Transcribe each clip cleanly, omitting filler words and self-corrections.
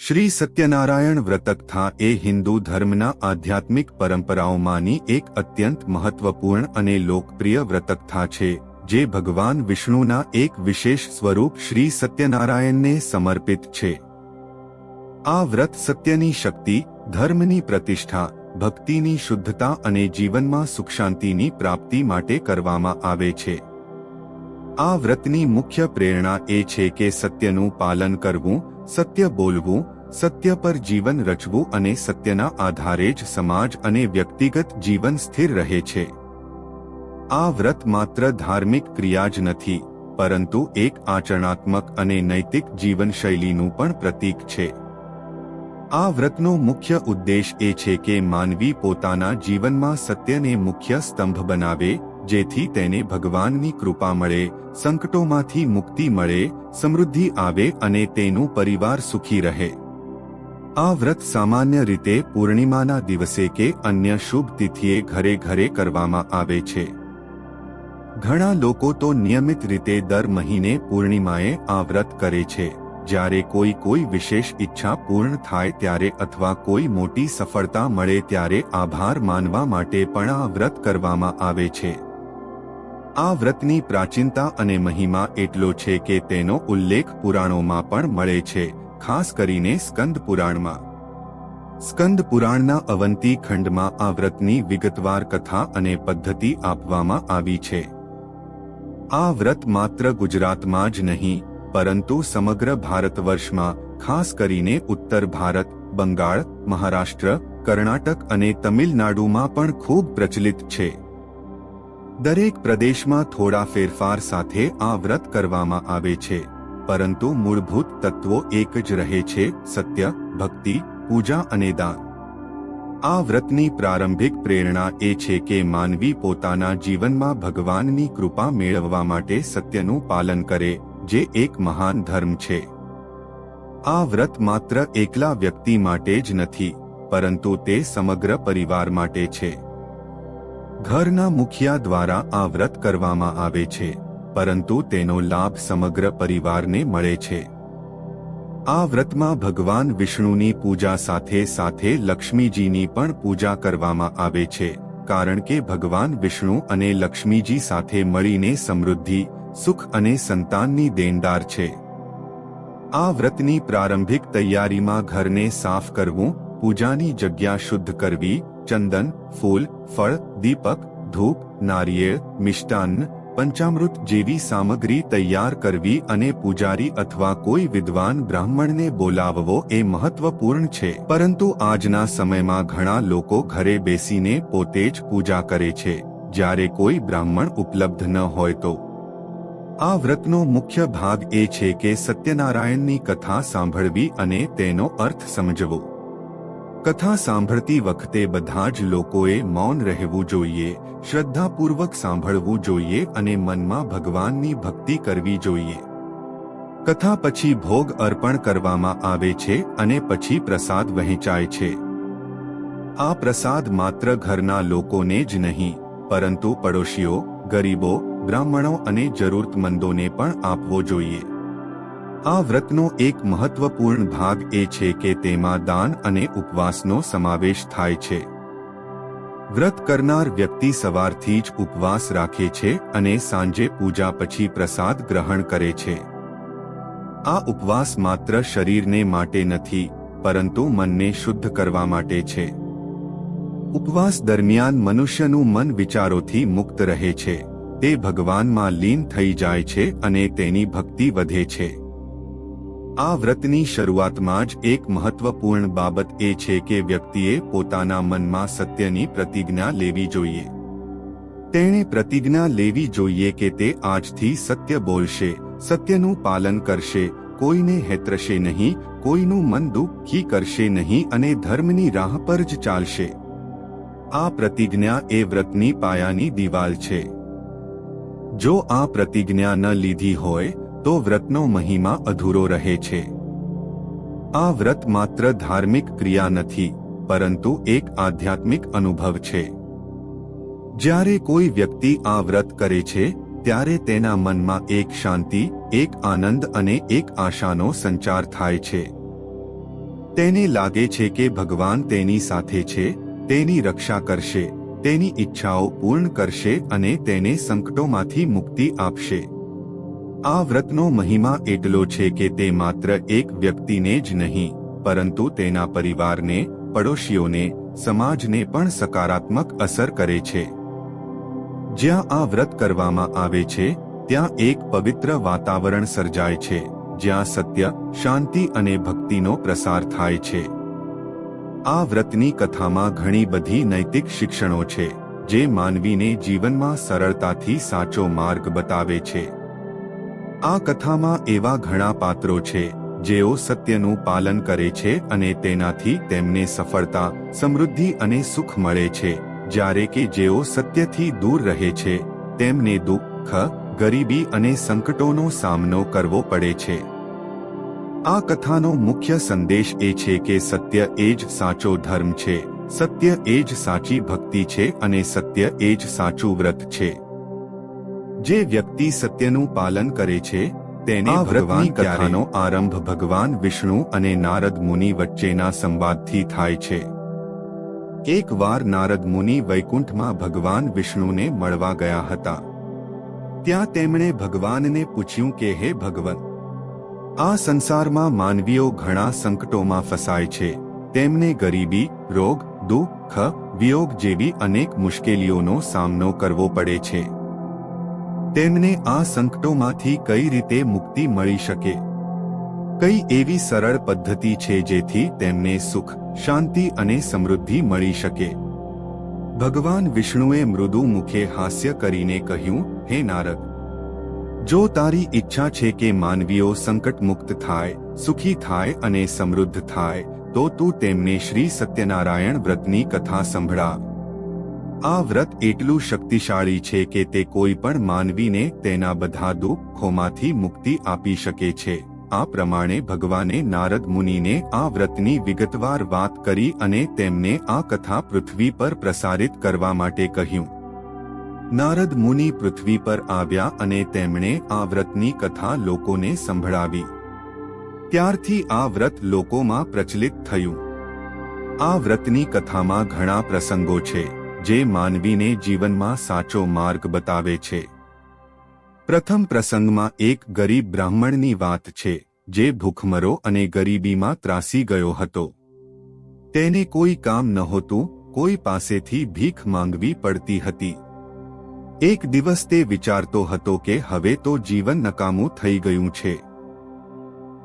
શ્રી સત્યનારાયણ વ્રતકથા એ હિન્દુ ધર્મના આધ્યાત્મિક પરંપરાઓમાંની એક અત્યંત મહત્વપૂર્ણ અને લોકપ્રિય વ્રતકથા છે, જે ભગવાન વિષ્ણુના એક વિશેષ સ્વરૂપ શ્રી સત્યનારાયણને સમર્પિત છે. આ વ્રત સત્યની શક્તિ, ધર્મની પ્રતિષ્ઠા, ભક્તિની શુદ્ધતા અને જીવનમાં સુખશાંતિની પ્રાપ્તિ માટે કરવામાં આવે છે. આ વ્રતની મુખ્ય પ્રેરણા એ છે કે સત્યનું પાલન કરવું, સત્ય બોલવું, સત્ય પર જીવન રચવું અને સત્યના આધારે જ સમાજ અને વ્યક્તિગત જીવન સ્થિર રહે છે. આ વ્રત માત્ર ધાર્મિક ક્રિયા જ નથી, પરંતુ એક આચરણાત્મક અને નૈતિક જીવનશૈલીનું પણ પ્રતીક છે. આ વ્રતનો મુખ્ય ઉદ્દેશ એ છે કે માનવી પોતાના જીવનમાં સત્યને મુખ્ય સ્તંભ બનાવે, જેથી તેને ભગવાનની કૃપા મળે, સંકટોમાંથી મુક્તિ મળે, સમૃદ્ધિ આવે અને તેનું પરિવાર સુખી રહે. આ વ્રત સામાન્ય રીતે પૂર્ણિમાના દિવસે કે અન્ય શુભ તિથિએ ઘરે ઘરે કરવામાં આવે છે. ઘણા લોકો તો નિયમિત રીતે દર મહિને પૂર્ણિમાએ આ વ્રત કરે છે. જ્યારે કોઈ વિશેષ ઈચ્છા પૂર્ણ થાય ત્યારે અથવા કોઈ મોટી સફળતા મળે ત્યારે આભાર માનવા માટે પણ આ વ્રત કરવામાં આવે છે. આ વ્રતની પ્રાચીનતા અને મહિમા એટલો છે કે તેનો ઉલ્લેખ પુરાણોમાં પણ મળે છે, ખાસ કરીને સ્કંદ પુરાણમાં. સ્કંદ પુરાણના અવંતી ખંડમાં આ વ્રતની વિગતવાર કથા અને પદ્ધતિ આપવામાં આવી છે. આ વ્રત માત્ર ગુજરાતમાં જ નહીં, પરંતુ સમગ્ર ભારતવર્ષમાં, ખાસ કરીને ઉત્તર ભારત, બંગાળ, મહારાષ્ટ્ર, કર્ણાટક અને તમિલનાડુમાં પણ ખૂબ પ્રચલિત છે. દરેક પ્રદેશમાં થોડા ફેરફાર સાથે આ વ્રત કરવામાં આવે છે, પરંતુ મૂળભૂત તત્વો એક જ રહે છે: સત્ય, ભક્તિ, પૂજા અને દાન. આ વ્રતની પ્રારંભિક પ્રેરણા એ છે કે માનવી પોતાના જીવનમાં ભગવાનની કૃપા મેળવવા માટે સત્યનું પાલન કરે, જે એક મહાન ધર્મ છે. આ વ્રત માત્ર એકલા વ્યક્તિ માટે જ નથી, પરંતુ તે સમગ્ર પરિવાર માટે છે. ઘરના મુખિયા દ્વારા આ વ્રત કરવામાં આવે છે, પરંતુ તેનો લાભ સમગ્ર પરિવારને મળે છે. આ વ્રતમાં ભગવાન વિષ્ણુની પૂજા સાથે સાથે લક્ષ્મીજીની પણ પૂજા કરવામાં આવે છે, કારણ કે ભગવાન વિષ્ણુ અને લક્ષ્મીજી સાથે મળીને સમૃદ્ધિ, સુખ અને સંતાનની દેનદાર છે. આ વ્રતની પ્રારંભિક તૈયારીમાં ઘરને સાફ કરવું, પૂજાની જગ્યા શુદ્ધ કરવી, ચંદન, ફૂલ, ફળ, દીપક, ધૂપ, નારિયેળ, મિષ્ટાન્ન, પંચામૃત જેવી સામગ્રી તૈયાર કરવી અને પૂજારી અથવા કોઈ વિદ્વાન બ્રાહ્મણને બોલાવવો એ મહત્વપૂર્ણ છે. પરંતુ આજના સમયમાં ઘણા લોકો ઘરે બેસીને પોતે જ પૂજા કરે છે, જ્યારે કોઈ બ્રાહ્મણ ઉપલબ્ધ ન હોય તો. આ વ્રતનો મુખ્ય ભાગ એ છે કે સત્યનારાયણની કથા સાંભળવી અને તેનો અર્થ સમજવો. કથા સાંભળતી વખતે બધા જ લોકોએ મૌન રહેવું જોઈએ, શ્રદ્ધાપૂર્વક સાંભળવું જોઈએ અને મનમાં ભગવાનની ભક્તિ કરવી જોઈએ. કથા પછી ભોગ અર્પણ કરવામાં આવે છે અને પછી પ્રસાદ વહેંચાય છે. આ પ્રસાદ માત્ર ઘરના લોકોને જ નહીં, પરંતુ પડોશીઓ, ગરીબો, બ્રાહ્મણો અને જરૂરતમંદોને પણ આપવો જોઈએ. આ વ્રતનો એક મહત્વપૂર્ણ ભાગ એ છે કે તેમાં દાન અને ઉપવાસનો સમાવેશ થાય છે. વ્રત કરનાર વ્યક્તિ સવારથી જ ઉપવાસ રાખે છે અને સાંજે પૂજા પછી પ્રસાદ ગ્રહણ કરે છે. આ ઉપવાસ માત્ર શરીરને માટે નથી, પરંતુ મનને શુદ્ધ કરવા માટે છે. ઉપવાસ દરમિયાન મનુષ્યનું મન વિચારોથી મુક્ત રહે છે, તે ભગવાનમાં લીન થઈ જાય છે અને તેની ભક્તિ વધે છે. આ વ્રતની શરૂઆતમાં જ એક મહત્વપૂર્ણ બાબત એ છે કે વ્યક્તિએ પોતાના મનમાં સત્યની પ્રતિજ્ઞા લેવી જોઈએ. તેણે પ્રતિજ્ઞા લેવી જોઈએ કે તે આજથી સત્ય બોલશે, સત્યનું પાલન કરશે, કોઈને હેતરશે નહીં, કોઈનું મન દુઃખી કરશે નહીં અને ધર્મની રાહ પર જ ચાલશે. આ પ્રતિજ્ઞા એ વ્રતની પાયાની દિવાલ છે. જો આ પ્રતિજ્ઞા ન લીધી હોય તો વ્રતનો મહિમા અધૂરો રહે છે. આ વ્રત માત્ર ધાર્મિક ક્રિયા નથી, પરંતુ એક આધ્યાત્મિક અનુભવ છે. જ્યારે કોઈ વ્યક્તિ આ વ્રત કરે છે, ત્યારે તેના મનમાં એક શાંતિ, એક આનંદ અને એક આશાનો સંચાર થાય છે. તેને લાગે છે કે ભગવાન તેની સાથે છે, તેની રક્ષા કરશે, તેની ઈચ્છાઓ પૂર્ણ કરશે અને તેને સંકટોમાંથી મુક્તિ આપશે. આ વ્રતનો મહિમા એટલો છે કે તે માત્ર એક વ્યક્તિને જ નહીં, પરંતુ તેના પરિવારને, પડોશીઓને, સમાજને પણ સકારાત્મક અસર કરે છે. જ્યાં આ વ્રત કરવામાં આવે છે ત્યાં એક પવિત્ર વાતાવરણ સર્જાય છે, જ્યાં સત્ય, શાંતિ અને ભક્તિનો પ્રસાર થાય છે. આ વ્રતની કથામાં ઘણી બધી નૈતિક શિક્ષણો છે, જે માનવીને જીવનમાં સરળતાથી સાચો માર્ગ બતાવે છે. આ કથામાં એવા ઘણા પાત્રો છે જેઓ સત્યનું પાલન કરે છે અને તેનાથી તેમને સફળતા, સમૃદ્ધિ અને સુખ મળે છે, જ્યારે કે જેઓ સત્યથી દૂર રહે છે તેમને દુઃખ, ગરીબી અને સંકટોનો સામનો કરવો પડે છે. આ કથાનો મુખ્ય સંદેશ એ છે કે સત્ય એ જ સાચો ધર્મ છે, સત્ય એ જ સાચી ભક્તિ છે અને સત્ય એ જ સાચું વ્રત છે. જે વ્યક્તિ સત્યનું પાલન કરે છે તેને ભગવાન કથાનો આરંભ ભગવાન વિષ્ણુ અને નારદ મુનિ વચ્ચેના સંવાદથી થાય છે. એકવાર નારદ મુનિ વૈકુંઠમાં ભગવાન વિષ્ણુને મળવા ગયા હતા. ત્યાં તેમણે ભગવાનને પૂછ્યું કે હે ભગવાન, આ સંસારમાં માનવીઓ ઘણા સંકટોમાં ફસાય છે. તેમને ગરીબી, રોગ, દુઃખ, વિયોગ જેવી અનેક મુશ્કેલીઓનો સામનો કરવો પડે છે. તેમને આ સંકટોમાંથી કઈ રીતે મુક્તિ મળી શકે? કઈ એવી સરળ પદ્ધતિ છે જેથી તેમને સુખ, શાંતિ અને સમૃદ્ધિ મળી શકે? ભગવાન વિષ્ણુએ મૃદુ મુખે હાસ્ય કરીને કહ્યું, હે નારદ, જો તારી ઈચ્છા છે કે માનવીઓ સંકટ મુક્ત થાય, સુખી થાય અને સમૃદ્ધ થાય, તો તું તેમને શ્રી સત્યનારાયણ વ્રતની કથા સંભળા. આ વ્રત એટલું શક્તિશાળી છે કે તે કોઈ પણ માનવીને તેના બધા દુઃખોમાંથી મુક્તિ આપી શકે છે. આ પ્રમાણે ભગવાને નારદ મુનિને આ વ્રતની વિગતવાર વાત કરી અને તેમને આ કથા પૃથ્વી પર પ્રસારિત કરવા માટે કહ્યું. નારદ મુનિ પૃથ્વી પર આવ્યા અને તેમણે આ વ્રતની કથા લોકોને સંભળાવી. ત્યારથી આ વ્રત લોકોમાં પ્રચલિત થયું. આ વ્રતની કથામાં ઘણા પ્રસંગો છે જે માનવીને જીવનમાં સાચો માર્ગ બતાવે છે. પ્રથમ પ્રસંગમાં એક ગરીબ બ્રાહ્મણની વાત છે, જે ભૂખમરો અને ગરીબીમાં ત્રાસી ગયો હતો. તેને કોઈ કામ નહોતું, કોઈ પાસેથી ભીખ માંગવી પડતી હતી. એક દિવસ તે વિચારતો હતો કે હવે તો જીવન નકામું થઈ ગયું છે.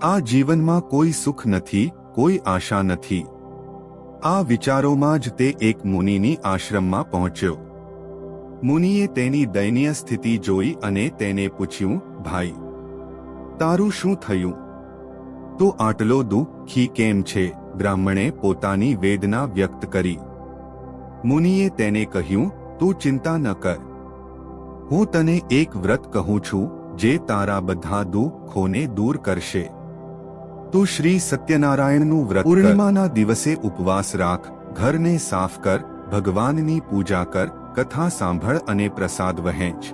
આ જીવનમાં કોઈ સુખ નથી, કોઈ આશા નથી. આ વિચારોમાં જ તે એક મુનિની આશ્રમમાં પહોંચ્યો. મુનિએ તેની દયનીય સ્થિતિ જોઈ અને તેને પૂછ્યું, ભાઈ, તારું શું થયું? તું આટલો દુઃખી કેમ છે? બ્રાહ્મણે પોતાની વેદના વ્યક્ત કરી. મુનિએ તેને કહ્યું, તું ચિંતા ન કર. હું તને એક વ્રત કહું છું જે તારા બધા દુઃખોને દૂર કરશે. તું શ્રી સત્યનારાયણનું વ્રત કર. પૂર્ણિમાના દિવસે ઉપવાસ રાખ, ઘરને સાફ કર, ભગવાનની પૂજા કર, કથા સાંભળ અને પ્રસાદ વહેંચ.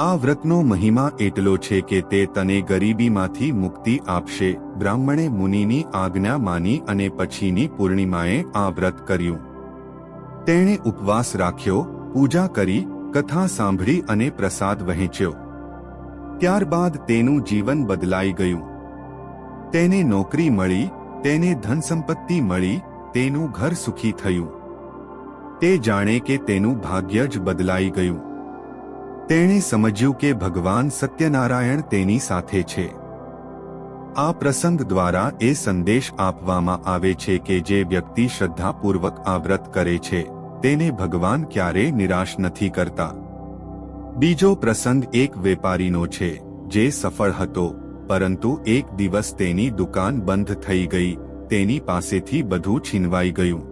આ વ્રતનો મહિમા એટલો છે કે તે તને ગરીબીમાંથી મુક્તિ આપશે. બ્રાહ્મણે મુનિની આજ્ઞા માની અને પછીની પૂર્ણિમાએ આ વ્રત કર્યું. તેણે ઉપવાસ રાખ્યો, પૂજા કરી, કથા સાંભળી અને પ્રસાદ વહેંચ્યો. ત્યારબાદ તેનું જીવન બદલાઈ ગયું. તેને નોકરી મળી, તેને ધન સંપત્તિ મળી, તેનું ઘર સુખી થયું. તે જાણે કે તેનું ભાગ્ય જ બદલાઈ ગયું. તેણે સમજ્યું કે ભગવાન સત્યનારાયણ તેની સાથે છે. આ પ્રસંગ દ્વારા એ સંદેશ આપવામાં આવે છે કે જે વ્યક્તિ શ્રદ્ધાપૂર્વક આ વ્રત કરે છે તેને ભગવાન ક્યારેય નિરાશ નથી કરતા. બીજો પ્રસંગ એક વેપારીનો છે જે સફળ હતો, પરંતુ એક દિવસ તેની દુકાન બંધ થઈ ગઈ. તેની પાસેથી બધું છીનવાઈ ગયું.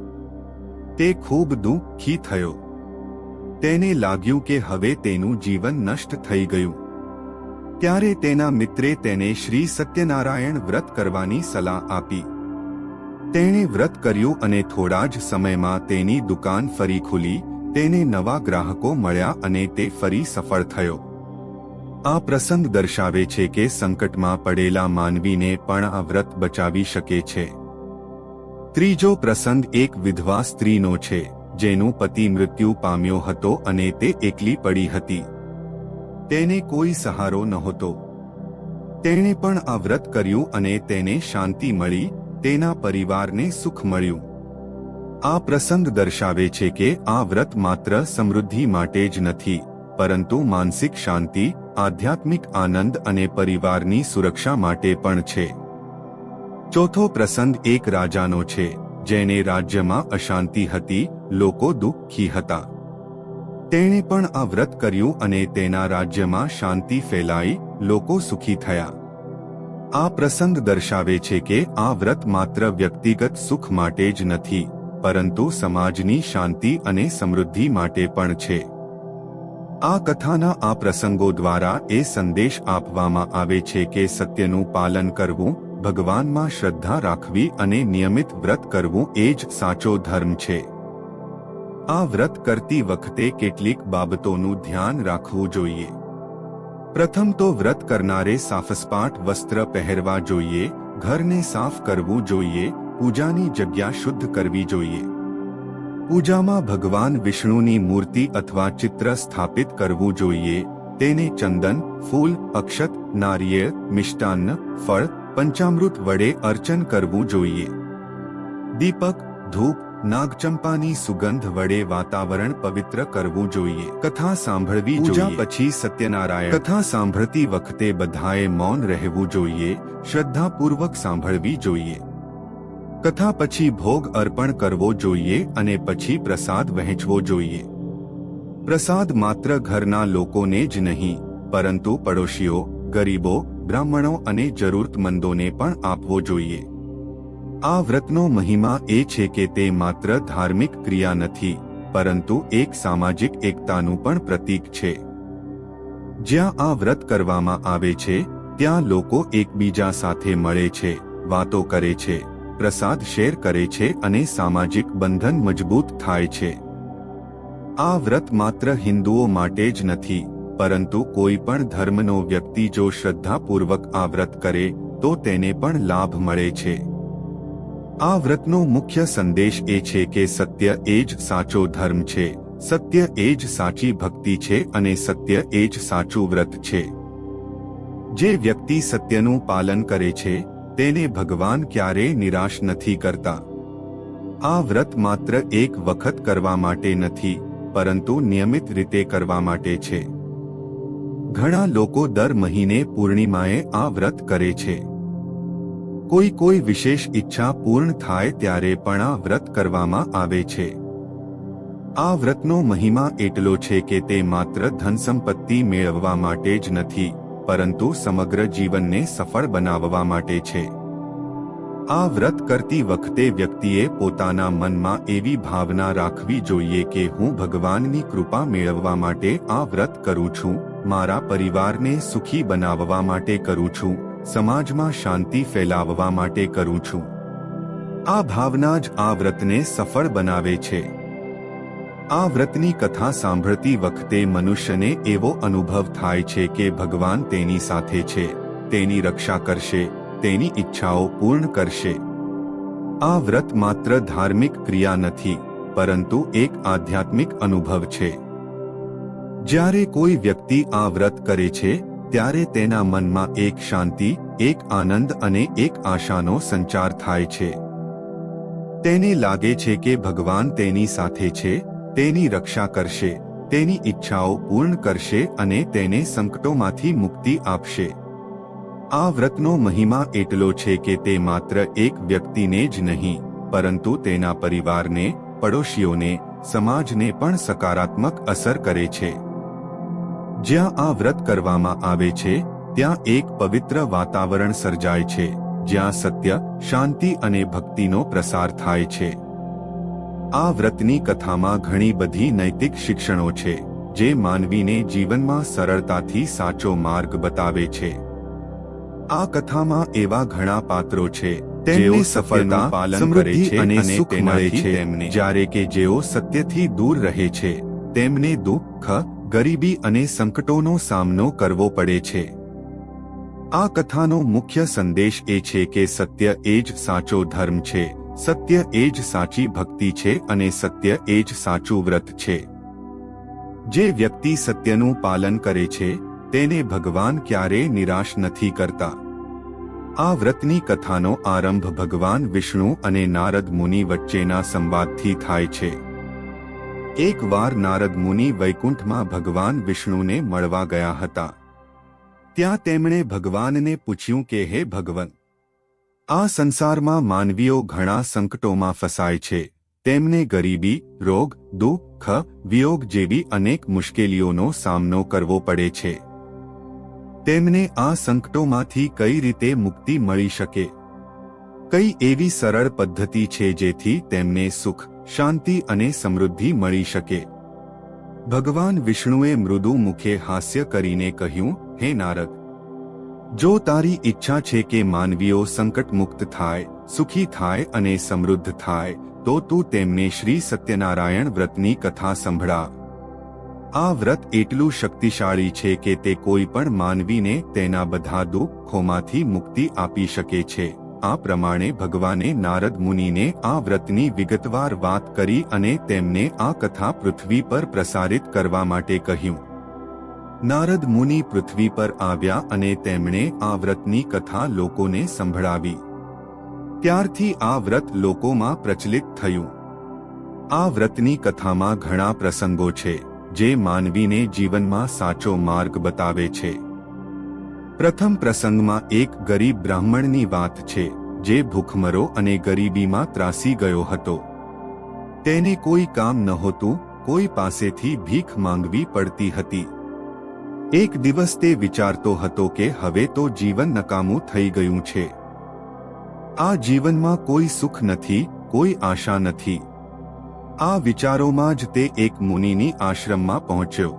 તે ખૂબ દુઃખી થયો. તેને લાગ્યું કે હવે તેનું જીવન નષ્ટ થઈ ગયું. ત્યારે તેના મિત્રે તેને શ્રી સત્યનારાયણ વ્રત કરવાની સલાહ આપી. તેણે વ્રત કર્યું અને થોડા જ સમયમાં તેની દુકાન ફરી ખુલી. તેને નવા ગ્રાહકો મળ્યા અને તે ફરી સફળ થયો. આ પ્રસંગ દર્શાવે છે કે સંકટમાં પડેલા માનવીને પણ આ વ્રત બચાવી શકે છે. ત્રીજો પ્રસંગ એક વિધવા સ્ત્રીનો છે, જેનું પતિ મૃત્યુ પામ્યો હતો અને તે એકલી પડી હતી. તેને કોઈ સહારો નહોતો. તેણે પણ આ વ્રત કર્યું અને તેને શાંતિ મળી, તેના પરિવારને સુખ મળ્યું. આ પ્રસંગ દર્શાવે છે કે આ વ્રત માત્ર સમૃદ્ધિ માટે જ નથી, પરંતુ માનસિક શાંતિ, આધ્યાત્મિક આનંદ અને પરિવારની સુરક્ષા માટે પણ છે. ચોથો પ્રસંગ એક રાજાનો છે, જેને રાજ્યમાં અશાંતિ હતી, લોકો દુઃખી હતા. તેણે પણ આ વ્રત કર્યું અને તેના રાજ્યમાં શાંતિ ફેલાઈ, લોકો સુખી થયા. આ પ્રસંગ દર્શાવે છે કે આ વ્રત માત્ર વ્યક્તિગત સુખ માટે જ નથી, પરંતુ સમાજની શાંતિ અને સમૃદ્ધિ માટે પણ છે. આ કથાના આ પ્રસંગો દ્વારા એ સંદેશ આપવામાં આવે છે કે સત્યનું પાલન કરવું, ભગવાનમાં શ્રદ્ધા રાખવી અને નિયમિત વ્રત કરવું એ જ સાચો ધર્મ છે. આ વ્રત કરતી વખતે કેટલીક બાબતોનું ધ્યાન રાખવું જોઈએ. પ્રથમ તો વ્રત કરનારે સાફસપાટ વસ્ત્ર પહેરવા જોઈએ, ઘરને સાફ કરવું જોઈએ, પૂજાની જગ્યા શુદ્ધ કરવી જોઈએ. પૂજામાં ભગવાન વિષ્ણુની મૂર્તિ અથવા ચિત્ર સ્થાપિત કરવું જોઈએ. તેને ચંદન, ફૂલ, અક્ષત, નારિયેળ, મિષ્ટાન્ન, ફળ, પંચામૃત વડે અર્ચન કરવું જોઈએ. દીપક, ધૂપ, નાગચંપાની સુગંધ વડે વાતાવરણ પવિત્ર કરવું જોઈએ. કથા સાંભળવી જોઈએ. પૂજા પછી સત્યનારાયણ કથા સાંભળતી વખતે બધાએ મૌન રહેવું જોઈએ, શ્રદ્ધાપૂર્વક સાંભળવી જોઈએ. કથા પછી ભોગ અર્પણ કરવો જોઈએ અને પછી પ્રસાદ વહેંચવો જોઈએ. પ્રસાદ માત્ર ઘરના લોકોને જ નહીં, પરંતુ પડોશીઓ, ગરીબો, બ્રાહ્મણો અને જરૂરતમંદોને પણ આપવો જોઈએ. આ વ્રતનો મહિમા એ છે કે તે માત્ર ધાર્મિક ક્રિયા નથી, પરંતુ એક સામાજિક એકતાનું પણ પ્રતીક છે. જ્યાં આ વ્રત કરવામાં આવે છે, ત્યાં લોકો એકબીજા સાથે મળે છે, વાતો કરે છે, પ્રસાદ શેર કરે છે અને સામાજિક બંધન મજબૂત થાય છે. આ વ્રત માત્ર હિન્દુઓ માટે જ નથી, પરંતુ કોઈ પણ ધર્મનો વ્યક્તિ જો શ્રદ્ધાપૂર્વક આ વ્રત કરે તો તેને પણ લાભ મળે છે. આ વ્રતનો મુખ્ય સંદેશ એ છે કે સત્ય એ જ સાચો ધર્મ છે, સત્ય એ જ સાચી ભક્તિ છે અને સત્ય એ જ સાચું વ્રત છે. જે વ્યક્તિ સત્યનું પાલન કરે છે, તેને ભગવાન ક્યારેય નિરાશ નથી કરતા. આ વ્રત માત્ર એક વખત કરવા માટે નથી, પરંતુ નિયમિત રીતે કરવા માટે છે. ઘણા લોકો દર મહિને પૂર્ણિમાએ આ વ્રત કરે છે. કોઈ વિશેષ ઈચ્છા પૂર્ણ થાય ત્યારે પણ આ વ્રત કરવામાં આવે છે. આ વ્રતનો મહિમા એટલો છે કે તે માત્ર ધન સંપત્તિ મેળવવા માટે જ નથી, પરંતુ સમગ્ર જીવનને સફળ બનાવવા માટે છે. આ વ્રત કરતી વખતે વ્યક્તિએ પોતાના મનમાં એવી ભાવના રાખવી જોઈએ કે હું ભગવાનની કૃપા મેળવવા માટે આ વ્રત કરું છું, મારા પરિવારને સુખી બનાવવા માટે કરું છું, સમાજમાં શાંતિ ફેલાવવા માટે કરું છું. આ ભાવના જ આ વ્રતને સફળ બનાવે છે. આ વ્રતની કથા સાંભળતી વખતે મનુષ્યને એવો અનુભવ થાય છે કે ભગવાન તેની સાથે છે, તેની રક્ષા કરશે, તેની ઈચ્છાઓ પૂર્ણ કરશે. આ વ્રત માત્ર ધાર્મિક ક્રિયા નથી, પરંતુ એક આધ્યાત્મિક અનુભવ છે. જ્યારે કોઈ વ્યક્તિ આ વ્રત કરે છે, ત્યારે તેના મનમાં એક શાંતિ, એક આનંદ અને એક આશાનો સંચાર થાય છે. તેને લાગે છે કે ભગવાન તેની સાથે છે, તેની રક્ષા કરશે, તેની ઈચ્છાઓ પૂર્ણ કરશે અને તેને સંકટોમાંથી મુક્તિ આપશે. આ વ્રતનો મહિમા એટલો છે કે તે માત્ર એક વ્યક્તિને જ નહીં, પરંતુ તેના પરિવારને, પડોશીઓને, સમાજને પણ સકારાત્મક અસર કરે છે. જ્યાં આ વ્રત કરવામાં આવે છે, ત્યાં એક પવિત્ર વાતાવરણ સર્જાય છે, જ્યાં સત્ય, શાંતિ અને ભક્તિનો પ્રસાર થાય છે. આ વ્રતની કથામાં ઘણી બધી નૈતિક શિક્ષણો છે, જે માનવીને જીવનમાં સરળતાથી સાચો માર્ગ બતાવે છે. આ કથામાં એવા ઘણા પાત્રો છે જેઓ સફળતા, પાલન કરે છે અને સુખ મળે છે, જ્યારે કે જેઓ સત્યથી દૂર રહે છે, તેમને દુઃખ, ગરીબી અને સંકટોનો સામનો કરવો પડે છે. આ કથાનો મુખ્ય સંદેશ એ છે કે સત્ય એ જ સાચો ધર્મ છે, સત્ય એ જ સાચી ભક્તિ છે અને સત્ય એ જ સાચું વ્રત છે. જે વ્યક્તિ સત્યનું પાલન કરે છે તેને ભગવાન ક્યારેય નિરાશ નથી કરતા. આ વ્રતની કથાનો આરંભ ભગવાન વિષ્ણુ અને નારદ મુનિ વચ્ચેના સંવાદથી થાય છે. એકવાર નારદ મુનિ વૈકુંઠમાં ભગવાન વિષ્ણુને મળવા ગયા હતા. ત્યાં તેમણે ભગવાનને પૂછ્યું કે હે ભગવાન, આ સંસારમાં માનવીઓ ઘણા સંકટોમાં ફસાય છે. તેમને ગરીબી, રોગ, દુઃખ, વિયોગ જેવી અનેક મુશ્કેલીઓનો સામનો કરવો પડે છે. તેમને આ સંકટોમાંથી કઈ રીતે મુક્તિ મળી શકે? કઈ એવી સરળ પદ્ધતિ છે જેથી તેમને સુખ, શાંતિ અને સમૃદ્ધિ મળી શકે? ભગવાન વિષ્ણુએ મૃદુ મુખે હાસ્ય કરીને કહ્યું, હે નારદ, જો તારી ઈચ્છા છે કે માનવીઓ સંકટ મુક્ત થાય, સુખી થાય અને સમૃદ્ધ થાય, તો તું તેમને શ્રી સત્યનારાયણ વ્રતની કથા સંભળા. આ વ્રત એટલું શક્તિશાળી છે કે તે કોઈ પણ માનવીને તેના બધા દુઃખોમાંથી મુક્તિ આપી શકે છે. આ પ્રમાણે ભગવાને નારદ મુનિને આ વ્રતની વિગતવાર વાત કરી અને તેમને આ કથા પૃથ્વી પર પ્રસારિત કરવા માટે કહ્યું. નારદ મુનિ પૃથ્વી પર આવ્યા અને તેમણે આ વ્રતની કથા લોકોને સંભળાવી. ત્યારથી આ વ્રત લોકોમાં પ્રચલિત થયું. આ વ્રતની કથામાં ઘણા પ્રસંગો છે જે માનવીને જીવનમાં સાચો માર્ગ બતાવે છે. પ્રથમ પ્રસંગમાં એક ગરીબ બ્રાહ્મણની વાત છે જે ભૂખમરો અને ગરીબીમાં ત્રાસી ગયો હતો. તેને કોઈ કામ નહોતું, કોઈ પાસેથી ભીખ માંગવી પડતી હતી. એક દિવસ તે વિચારતો હતો કે હવે તો જીવન નકામું થઈ ગયું છે. આ જીવનમાં કોઈ સુખ નથી, કોઈ આશા નથી. આ વિચારોમાં જ તે એક મુનિની આશ્રમમાં પહોંચ્યો.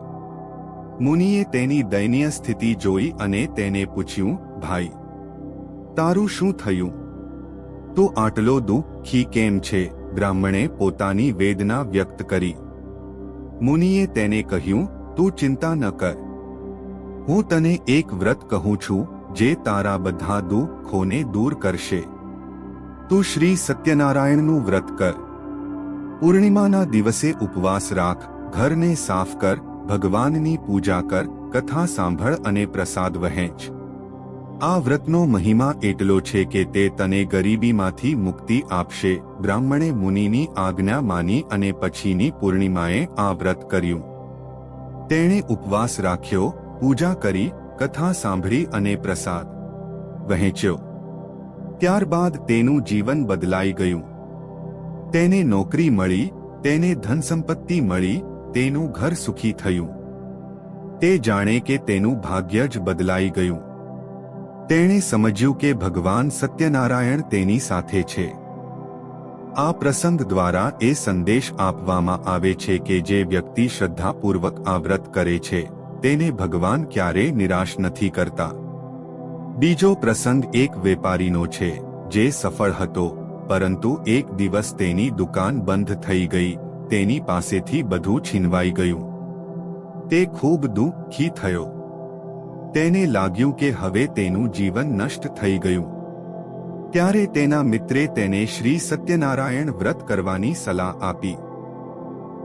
મુનિએ તેની દયનીય સ્થિતિ જોઈ અને તેને પૂછ્યું, ભાઈ, તારું શું થયું? તું આટલો દુઃખી કેમ છે? બ્રાહ્મણે પોતાની વેદના વ્યક્ત કરી. મુનિએ તેને કહ્યું, તું ચિંતા ન કર. હું તને એક વ્રત કહું છું જે તારા બધા દુઃખોને દૂર કરશે. તું શ્રી સત્યનારાયણનું વ્રત કર. પૂર્ણિમાના દિવસે ઉપવાસ રાખ, ઘરને સાફ કર, ભગવાનની પૂજા કર, કથા સાંભળ અને પ્રસાદ વહેંચ. આ વ્રતનો મહિમા એટલો છે કે તે તને ગરીબીમાંથી મુક્તિ આપશે. બ્રાહ્મણે મુનિની આજ્ઞા માની અને પછીની પૂર્ણિમાએ આ વ્રત કર્યું. તેણે ઉપવાસ રાખ્યો, પૂજા કરી, કથા સાંભળી અને પ્રસાદ વહેંચ્યો. ત્યારબાદ તેનું જીવન બદલાઈ ગયું. તેને નોકરી મળી, તેને ધન સંપત્તિ મળી, તેનું ઘર સુખી થયું. તે જાણે કે તેનું ભાગ્ય જ બદલાઈ ગયું. તેણે સમજ્યું કે ભગવાન સત્યનારાયણ તેની સાથે છે. આ પ્રસંગ દ્વારા એ સંદેશ આપવામાં આવે છે કે જે વ્યક્તિ શ્રદ્ધાપૂર્વક આ વ્રત કરે છે તેને ભગવાન ક્યારેય નિરાશ નથી કરતા. બીજો પ્રસંગ એક વેપારીનો છે જે સફળ હતો, પરંતુ એક દિવસ તેની દુકાન બંધ થઈ ગઈ. તેની પાસેથી બધું છીનવાઈ ગયું. તે ખૂબ દુઃખી થયો. તેને લાગ્યું કે હવે તેનું જીવન નષ્ટ થઈ ગયું. ત્યારે તેના મિત્રે તેને શ્રી સત્યનારાયણ વ્રત કરવાની સલાહ આપી.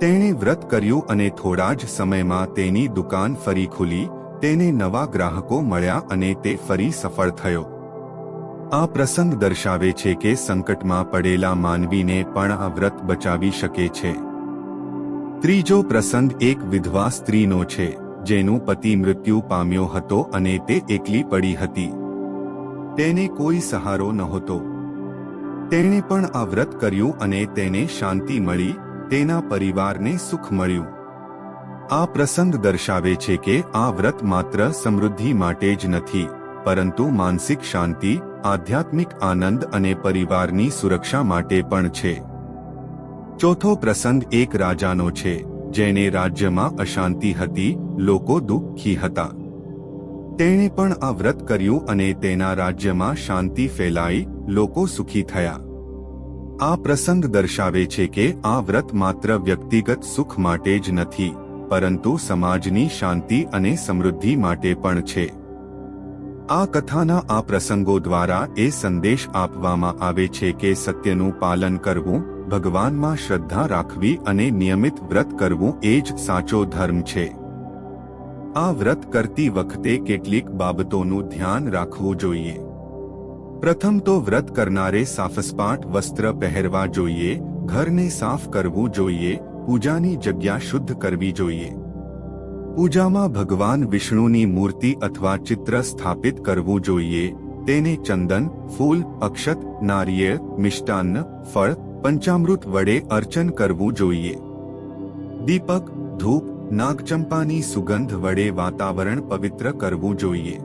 તેણે વ્રત કર્યું અને થોડા જ સમયમાં તેની દુકાન ફરી ખુલી. તેને નવા ગ્રાહકો મળ્યા અને તે ફરી સફળ થયો. આ પ્રસંગ દર્શાવે છે કે સંકટમાં પડેલા માનવીને પણ આ વ્રત બચાવી શકે છે. ત્રીજો પ્રસંગ એક વિધવા સ્ત્રીનો છે જેનું પતિ મૃત્યુ પામ્યો હતો અને તે એકલી પડી હતી. તેને કોઈ સહારો નહોતો. તેણે પણ આ વ્રત કર્યું અને તેને શાંતિ મળી, તેના પરિવારને સુખ મળ્યું. આ પ્રસંગ દર્શાવે છે કે આ વ્રત માત્ર સમૃદ્ધિ માટે જ નથી, પરંતુ માનસિક શાંતિ, આધ્યાત્મિક આનંદ અને પરિવારની સુરક્ષા માટે પણ છે. ચોથો પ્રસંગ એક રાજાનો છે જેને રાજ્યમાં અશાંતિ હતી, લોકો દુઃખી હતા. તેણે પણ આ વ્રત કર્યું અને તેના રાજ્યમાં શાંતિ ફેલાઈ, લોકો સુખી થયા. આ પ્રસંગ દર્શાવે છે કે આ વ્રત માત્ર વ્યક્તિગત સુખ માટે જ નથી, પરંતુ સમાજની શાંતિ અને સમૃદ્ધિ માટે પણ છે. આ કથાના આ પ્રસંગો દ્વારા એ સંદેશ આપવામાં આવે છે કે સત્યનું પાલન કરવું, ભગવાનમાં શ્રદ્ધા રાખવી અને નિયમિત વ્રત કરવું એ જ સાચો ધર્મ છે. આ વ્રત કરતી વખતે કેટલીક બાબતોનું ધ્યાન રાખવું જોઈએ. પ્રથમ તો વ્રત કરનારે સાફસપાટ વસ્ત્ર પહેરવા જોઈએ, ઘરને સાફ કરવું જોઈએ, પૂજાની જગ્યા શુદ્ધ કરવી જોઈએ. પૂજામાં ભગવાન વિષ્ણુની મૂર્તિ અથવા ચિત્ર સ્થાપિત કરવું જોઈએ. તેને ચંદન, ફૂલ, અક્ષત, નારિયેળ, મિષ્ટાન્ન, ફળ, પંચામૃત વડે અર્ચન કરવું જોઈએ. દીપક, ધૂપ, નાગચંપાની સુગંધ વડે વાતાવરણ પવિત્ર કરવું જોઈએ.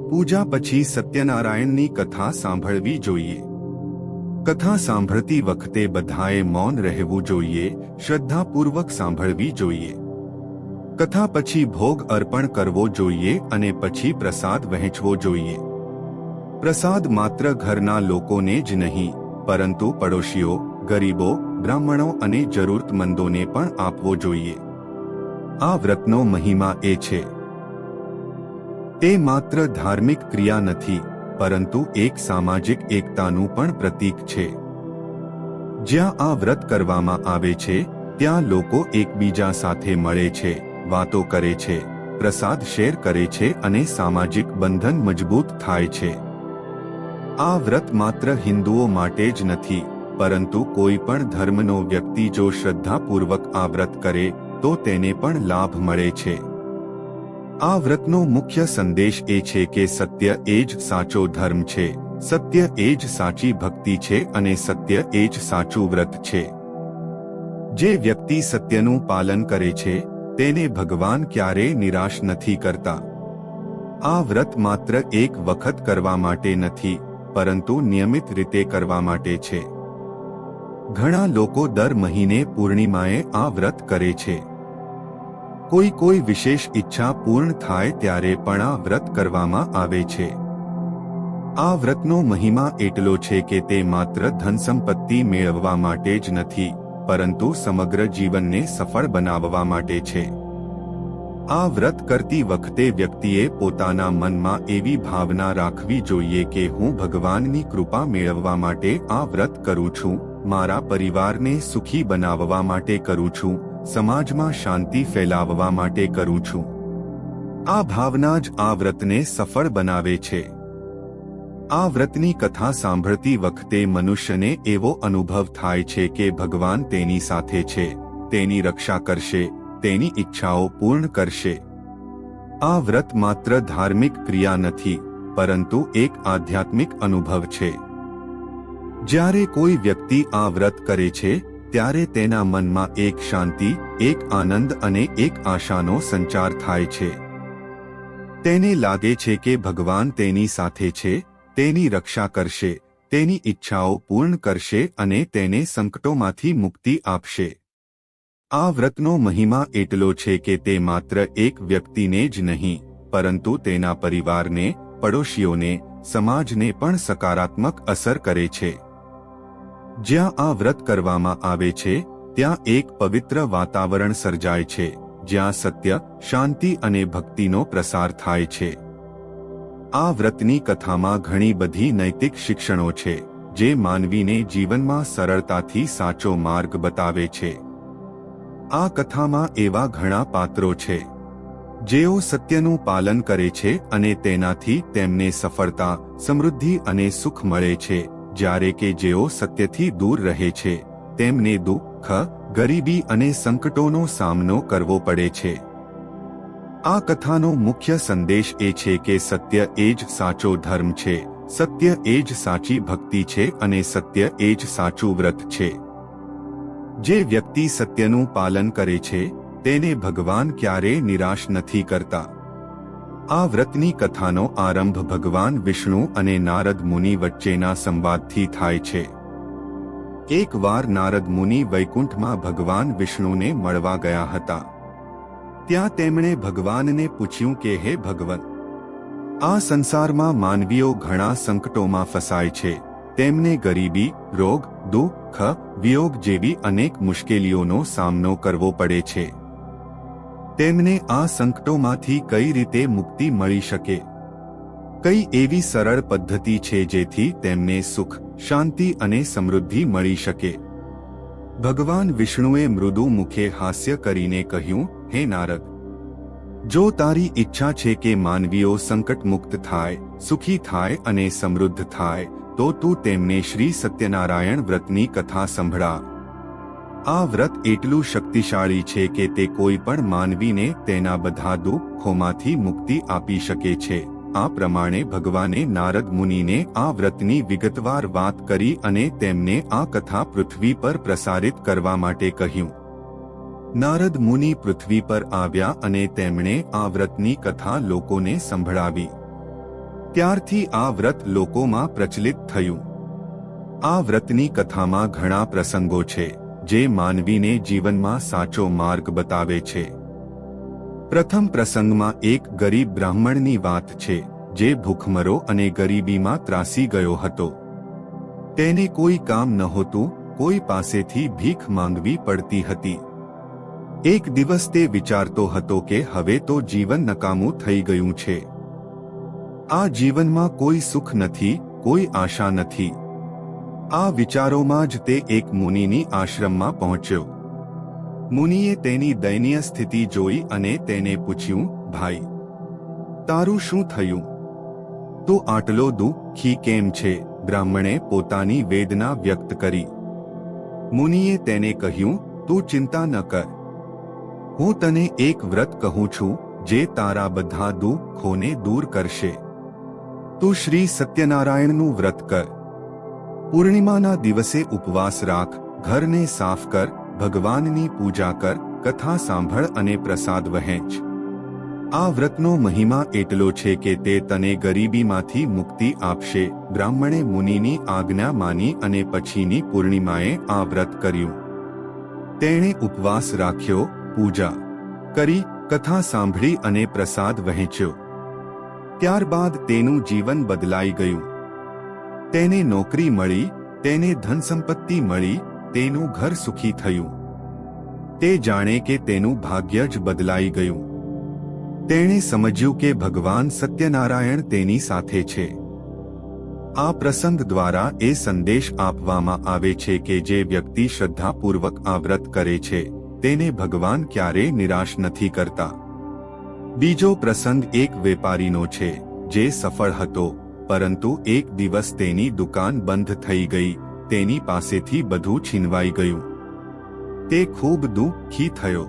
પૂજા પછી સત્યનારાયણની કથા સાંભળવી જોઈએ. કથા સાંભળતી વખતે બધાએ મૌન રહેવું જોઈએ, શ્રદ્ધાપૂર્વક સાંભળવી જોઈએ. કથા પછી ભોગ અર્પણ કરવો જોઈએ અને પછી પ્રસાદ વહેંચવો જોઈએ. પ્રસાદ માત્ર ઘરના લોકોને જ નહીં, પરંતુ પડોશીઓ, ગરીબો, બ્રાહ્મણો અને જરૂરતમંદોને પણ આપવો જોઈએ. આ વ્રતનો મહિમા એ છે. તે માત્ર ધાર્મિક ક્રિયા નથી, પરંતુ એક સામાજિક એકતાનું પણ પ્રતીક છે. જ્યાં આ વ્રત કરવામાં આવે છે, ત્યાં લોકો એકબીજા સાથે મળે છે, વાતો કરે છે, પ્રસાદ શેર કરે છે અને સામાજિક બંધન મજબૂત થાય છે. આ વ્રત માત્ર હિન્દુઓ માટે જ નથી, પરંતુ કોઈ પણ ધર્મનો વ્યક્તિ જો શ્રદ્ધાપૂર્વક આ વ્રત કરે તો તેને પણ લાભ મળે છે. આ વ્રતનો મુખ્ય સંદેશ એ છે કે સત્ય એ જ સાચો ધર્મ છે, સત્ય એ જ સાચી ભક્તિ છે અને સત્ય એ જ સાચું વ્રત છે. જે વ્યક્તિ સત્યનું પાલન કરે છે તેને ભગવાન ક્યારેય નિરાશ નથી કરતા. આ વ્રત માત્ર એક વખત કરવા માટે નથી, પરંતુ નિયમિત રીતે કરવા માટે છે. ઘણા લોકો દર મહિને પૂર્ણિમાએ આ વ્રત કરે છે. કોઈ વિશેષ ઈચ્છા પૂર્ણ થાય ત્યારે પણ આ વ્રત કરવામાં આવે છે. આ વ્રતનો મહિમા એટલો છે કે તે માત્ર ધન સંપત્તિ મેળવવા માટે જ નથી, પરંતુ સમગ્ર જીવનને સફળ બનાવવા માટે છે. આ વ્રત કરતી વખતે વ્યક્તિએ પોતાના મનમાં એવી ભાવના રાખવી જોઈએ કે હું ભગવાનની કૃપા મેળવવા માટે આ વ્રત કરું છું, મારા પરિવારને સુખી બનાવવા માટે કરું છું, સમાજમાં શાંતિ ફેલાવવા માટે કરું છું. આ ભાવના જ આ વ્રતને સફળ બનાવે છે. આ વ્રતની કથા સાંભળતી વખતે મનુષ્યને એવો અનુભવ થાય છે કે ભગવાન તેની સાથે છે, તેની રક્ષા કરશે, તેની ઈચ્છાઓ પૂર્ણ કરશે. આ વ્રત માત્ર ધાર્મિક ક્રિયા નથી, પરંતુ એક આધ્યાત્મિક અનુભવ છે. જ્યારે કોઈ વ્યક્તિ આ વ્રત કરે છે ત્યારે તેના મનમાં એક શાંતિ, એક આનંદ અને એક આશાનો સંચાર થાય છે. તેને લાગે છે કે ભગવાન તેની સાથે છે, તેની રક્ષા કરશે, તેની ઈચ્છાઓ પૂર્ણ કરશે અને તેને સંકટોમાંથી મુક્તિ આપશે. આ વ્રતનો મહિમા એટલો છે કે તે માત્ર એક વ્યક્તિને જ નહીં, પરંતુ તેના પરિવારને, પડોશીઓને, સમાજને પણ સકારાત્મક અસર કરે છે. જ્યાં આ વ્રત કરવામાં આવે છે ત્યાં એક પવિત્ર વાતાવરણ સર્જાય છે, જ્યાં સત્ય, શાંતિ અને ભક્તિનો પ્રસાર થાય છે. આ વ્રતની કથામાં ઘણી બધી નૈતિક શિક્ષણો છે, જે માનવીને જીવનમાં સરળતાથી સાચો માર્ગ બતાવે છે. આ કથામાં એવા ઘણા પાત્રો છે જેઓ સત્યનું પાલન કરે છે અને તેનાથી તેમને સફળતા, સમૃદ્ધિ અને સુખ મળે છે, જ્યારે કે જેઓ સત્યથી દૂર રહે છે તેમને દુઃખ, ગરીબી અને સંકટોનો સામનો કરવો પડે છે. આ કથાનો મુખ્ય સંદેશ એ છે કે સત્ય એ જ સાચો ધર્મ છે, સત્ય એ જ સાચી ભક્તિ છે અને સત્ય એ જ સાચું વ્રત છે. જે વ્યક્તિ સત્યનું પાલન કરે છે તેને ભગવાન ક્યારેય નિરાશ નથી કરતા. આ વ્રતની કથાનો આરંભ ભગવાન વિષ્ણુ અને નારદ મુનિ વચ્ચેના સંવાદથી થાય છે. એકવાર નારદ મુનિ વૈકુંઠમાં ભગવાન વિષ્ણુને મળવા ગયા હતા. ત્યાં તેમણે ભગવાનને પૂછ્યું કે હે ભગવન, આ સંસારમાં માનવીઓ ઘણા સંકટોમાં ફસાય છે. તેમને ગરીબી, રોગ, દુઃખ, વિયોગ જેવી અનેક મુશ્કેલીઓનો સામનો કરવો પડે છે. તેમને આ સંકટોમાંથી કઈ રીતે મુક્તિ મળી શકે? કઈ એવી સરળ પદ્ધતિ છે જેથી તેમને સુખ, શાંતિ અને સમૃદ્ધિ મળી શકે? ભગવાન વિષ્ણુએ મૃદુ મુખે હાસ્ય કરીને કહ્યું, હે નારદ, જો તારી ઈચ્છા છે કે માનવીઓ સંકટમુક્ત થાય, સુખી થાય અને સમૃદ્ધ થાય, તો તું તેમને શ્રી સત્યનારાયણ વ્રતની કથા સંભળા. આ વ્રત એટલું શક્તિશાળી છે કે તે કોઈ પણ માનવીને તેના બધા દુઃખોમાંથી મુક્તિ આપી શકે છે. આ પ્રમાણે ભગવાને નારદ મુનિને આ વ્રતની વિગતવાર વાત કરી અને તેમને આ કથા પૃથ્વી પર પ્રસારિત કરવા માટે કહ્યું. નારદ મુનિ પૃથ્વી પર આવ્યા અને તેમણે આ વ્રતની કથા લોકોને સંભળાવી. ત્યારથી આ વ્રત લોકોમાં પ્રચલિત થયું. આ વ્રતની કથામાં ઘણા પ્રસંગો છે જે માનવીને જીવનમાં સાચો માર્ગ બતાવે છે. પ્રથમ પ્રસંગમાં એક ગરીબ બ્રાહ્મણની વાત છે જે ભૂખમરો અને ગરીબીમાં ત્રાસી ગયો હતો. તેને કોઈ કામ નહોતું, કોઈ પાસેથી ભીખ માંગવી પડતી હતી. એક દિવસ તે વિચારતો હતો કે હવે તો જીવન નકામું થઈ ગયું છે. આ જીવનમાં કોઈ સુખ નથી, કોઈ આશા નથી. આ વિચારોમાં જ તે એક મુનિની આશ્રમમાં પહોંચ્યો. મુનિએ તેની દયનીય સ્થિતિ જોઈ અને તેને પૂછ્યું, ભાઈ, તારું શું થયું? તું આટલો દુઃખી કેમ છે? બ્રાહ્મણે પોતાની વેદના વ્યક્ત કરી. મુનિએ તેને કહ્યું, તું ચિંતા ન કર. હું તને એક વ્રત કહું છું જે તારા બધા દુઃખોને દૂર કરશે. તું શ્રી સત્યનારાયણનું વ્રત કર. પૂર્ણિમાના દિવસે ઉપવાસ રાખ, ઘરને સાફ કર, ભગવાનની પૂજા કર, કથા સાંભળ અને પ્રસાદ વહેંચ. આ વ્રતનો મહિમા એટલો છે કે તે તને ગરીબીમાંથી મુક્તિ આપશે. બ્રાહ્મણે મુનિની આજ્ઞા માની અને પછીની પૂર્ણિમાએ આ વ્રત કર્યું. તેણે ઉપવાસ રાખ્યો, પૂજા કરી, કથા સાંભળી અને પ્રસાદ વહેંચ્યો. ત્યારબાદ તેનું જીવન બદલાઈ ગયું. તેને નોકરી મળી, તેને ધન સંપત્તિ મળી, તેનું ઘર સુખી થયું. તે જાણે કે તેનું ભાગ્ય જ બદલાઈ ગયું. તેણે સમજ્યું કે ભગવાન સત્યનારાયણ તેની સાથે છે. આ પ્રસંગ દ્વારા એ સંદેશ આપવામાં આવે છે કે જે વ્યક્તિ શ્રદ્ધાપૂર્વક આ વ્રત કરે છે તેને ભગવાન ક્યારેય નિરાશ નથી કરતા. બીજો પ્રસંગ એક વેપારીનો છે જે સફળ હતો, પરંતુ એક દિવસ તેની દુકાન બંધ થઈ ગઈ. તેની પાસેથી બધું છીનવાઈ ગયું. તે ખૂબ દુઃખી થયો.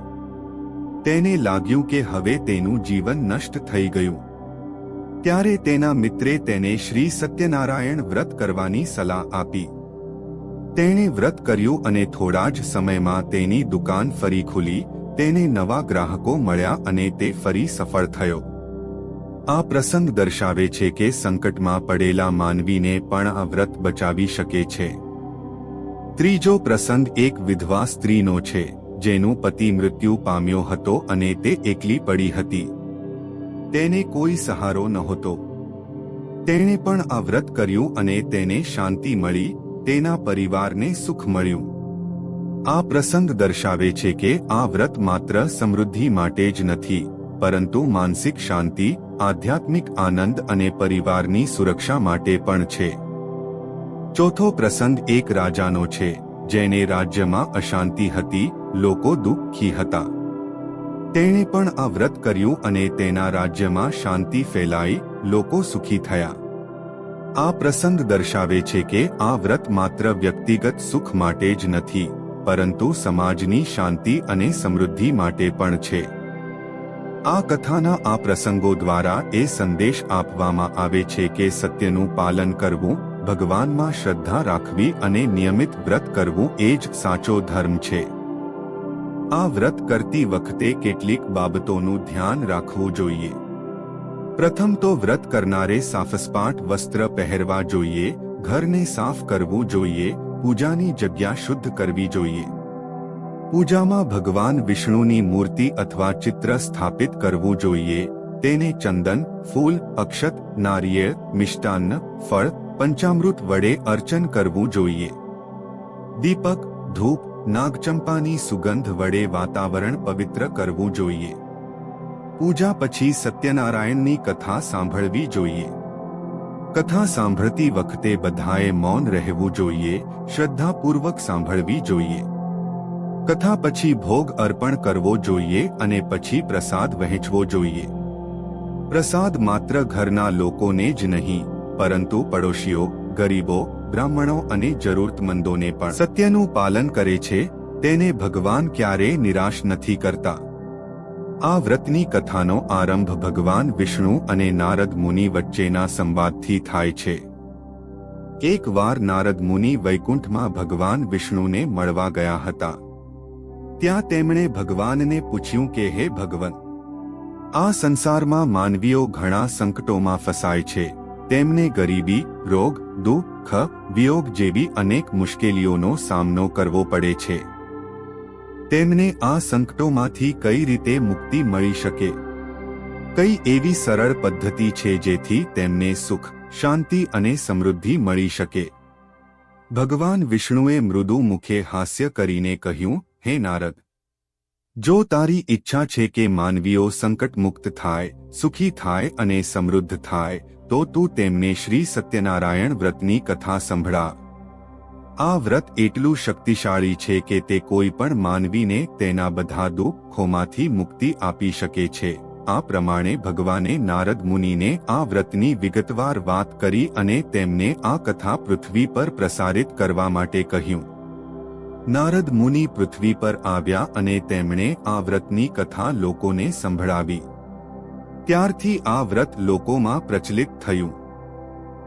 તેને લાગ્યું કે હવે તેનું જીવન નષ્ટ થઈ ગયું. ત્યારે તેના મિત્રે તેને શ્રી સત્યનારાયણ વ્રત કરવાની સલાહ આપી. તેણે વ્રત કર્યું અને થોડા જ સમયમાં તેની દુકાન ફરી ખુલી. તેને નવા ગ્રાહકો મળ્યા અને તે ફરી સફળ થયો. આ પ્રસંગ દર્શાવે છે કે સંકટમાં પડેલા માનવીને પણ આ વ્રત બચાવી શકે છે. ત્રીજો પ્રસંગ એક વિધવા સ્ત્રીનો છે જેનું પતિ મૃત્યુ પામ્યો હતો અને તે એકલી પડી હતી. તેને કોઈ સહારો નહોતો. તેણે પણ આ વ્રત કર્યું અને તેને શાંતિ મળી, તેના પરિવારને સુખ મળ્યું. આ પ્રસંગ દર્શાવે છે કે આ વ્રત માત્ર સમૃદ્ધિ માટે જ નથી, પરંતુ માનસિક શાંતિ, આધ્યાત્મિક આનંદ અને પરિવારની સુરક્ષા માટે પણ છે. ચોથો પ્રસંગ એક રાજાનો છે જેને રાજ્યમાં અશાંતિ હતી, લોકો દુઃખી હતા. તેણે પણ આ વ્રત કર્યું અને તેના રાજ્યમાં શાંતિ ફેલાઈ, લોકો સુખી થયા. આ પ્રસંગ દર્શાવે છે કે આ વ્રત માત્ર વ્યક્તિગત સુખ માટે જ નથી, પરંતુ સમાજની શાંતિ અને સમૃદ્ધિ માટે પણ છે. આ કથાના આ પ્રસંગો દ્વારા એ સંદેશ આપવામાં આવે છે કે સત્યનું પાલન કરવું, ભગવાનમાં શ્રદ્ધા રાખવી અને નિયમિત વ્રત કરવું એ જ સાચો ધર્મ છે. આ વ્રત કરતી વખતે કેટલીક બાબતોનું ધ્યાન રાખવું જોઈએ. પ્રથમ તો વ્રત કરનારે સાફસપાટ વસ્ત્ર પહેરવા જોઈએ, ઘરને સાફ કરવું જોઈએ, પૂજાની જગ્યા શુદ્ધ કરવી જોઈએ. પૂજામાં ભગવાન વિષ્ણુની મૂર્તિ અથવા ચિત્ર સ્થાપિત કરવું જોઈએ. તેને ચંદન, ફૂલ, અક્ષત, નારિયેળ, મિષ્ટાન્ન, ફળ, પંચામૃત વડે અર્ચન કરવું જોઈએ. દીપક, ધૂપ, નાગચંપાની સુગંધ વડે વાતાવરણ પવિત્ર કરવું જોઈએ. પૂજા પછી સત્યનારાયણની કથા સાંભળવી જોઈએ. કથા સાંભળતી વખતે બધાએ મૌન રહેવું જોઈએ, શ્રદ્ધાપૂર્વક સાંભળવી જોઈએ. કથા પછી ભોગ અર્પણ કરવો જોઈએ અને પછી પ્રસાદ વહેંચવો જોઈએ. પ્રસાદ માત્ર ઘરના લોકોને જ નહીં, પરંતુ પડોશીઓ, ગરીબો, બ્રાહ્મણો અને જરૂરતમંદોને પણ. સત્યનું પાલન કરે છે તેને ભગવાન ક્યારેય નિરાશ નથી કરતા. આ વ્રતની કથાનો આરંભ ભગવાન વિષ્ણુ અને નારદ મુનિ વચ્ચેના સંવાદથી થાય છે. એકવાર નારદ મુનિ વૈકુંઠમાં ભગવાન વિષ્ણુને મળવા ગયા હતા. ત્યાં તેમણે ભગવાનને પૂછ્યું કે હે ભગવાન, આ સંસારમાં માનવીઓ ઘણા સંકટોમાં ફસાય છે. તેમને ગરીબી, રોગ, દુઃખ, વિયોગ જેવી અનેક મુશ્કેલીઓનો સામનો કરવો પડે છે. તેમને આ સંકટોમાંથી કઈ રીતે મુક્તિ મળી શકે? કઈ એવી સરળ પદ્ધતિ છે જેથી તેમને સુખ, શાંતિ અને સમૃદ્ધિ મળી શકે? ભગવાન વિષ્ણુએ મૃદુ મુખે હાસ્ય કરીને કહ્યું, હે નારદ, જો તારી ઈચ્છા છે કે માનવીઓ સંકટ મુક્ત થાય, સુખી થાય અને સમૃદ્ધ થાય, તો તું તેમને શ્રી સત્યનારાયણ વ્રતની કથા સંભળા. આ વ્રત એટલું શક્તિશાળી છે કે તે કોઈ પણ માનવીને તેના બધા દુઃખોમાંથી મુક્તિ આપી શકે છે. આ પ્રમાણે ભગવાને નારદ મુનિને આ વ્રતની વિગતવાર વાત કરી અને તેમને આ કથા પૃથ્વી પર પ્રસારિત કરવા માટે કહ્યું. નારદ મુનિ પૃથ્વી પર આવ્યા અને તેમણે આ વ્રતની કથા લોકોને સંભળાવી. ત્યારથી આ વ્રત લોકોમાં પ્રચલિત થયું.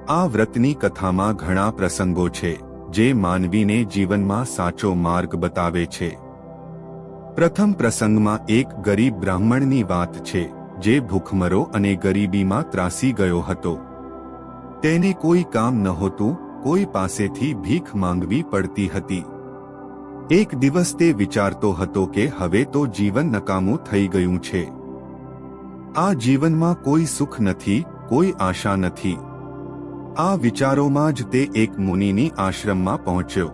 આ વ્રતની કથામાં ઘણા પ્રસંગો છે જે માનવીને જીવનમાં સાચો માર્ગ બતાવે છે. પ્રથમ પ્રસંગમાં એક ગરીબ બ્રાહ્મણની વાત છે જે ભૂખમરો અને ગરીબીમાં ત્રાસી ગયો હતો. તેને કોઈ કામ નહોતું, કોઈ પાસેથી ભીખ માંગવી પડતી હતી. એક દિવસ તે વિચારતો હતો કે હવે તો જીવન નકામું થઈ ગયું છે. આ જીવનમાં કોઈ સુખ નથી, કોઈ આશા નથી. આ વિચારોમાં જ તે એક મુનિની આશ્રમમાં પહોંચ્યો.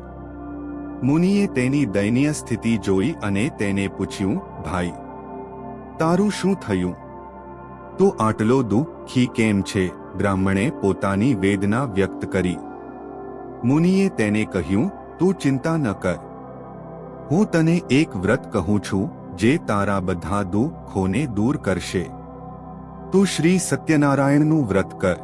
મુનિએ તેની દયનીય સ્થિતિ જોઈ અને તેને પૂછ્યું, ભાઈ, તારું શું થયું? તું આટલો દુઃખી કેમ છે? બ્રાહ્મણે પોતાની વેદના વ્યક્ત કરી. મુનિએ તેને કહ્યું, તું ચિંતા ન કર. હું તને એક વ્રત કહું છું જે તારા બધા દુઃખોને દૂર કરશે. તું શ્રી સત્યનારાયણનું વ્રત કર.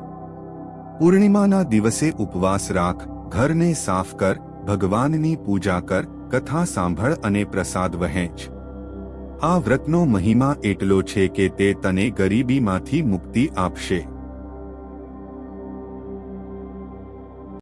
પૂર્ણિમાના દિવસે ઉપવાસ રાખ, ઘરને સાફ કર, ભગવાનની પૂજા કર, કથા સાંભળ અને પ્રસાદ વહેંચ. આ વ્રતનો મહિમા એટલો છે કે તે તને ગરીબીમાંથી મુક્તિ આપશે.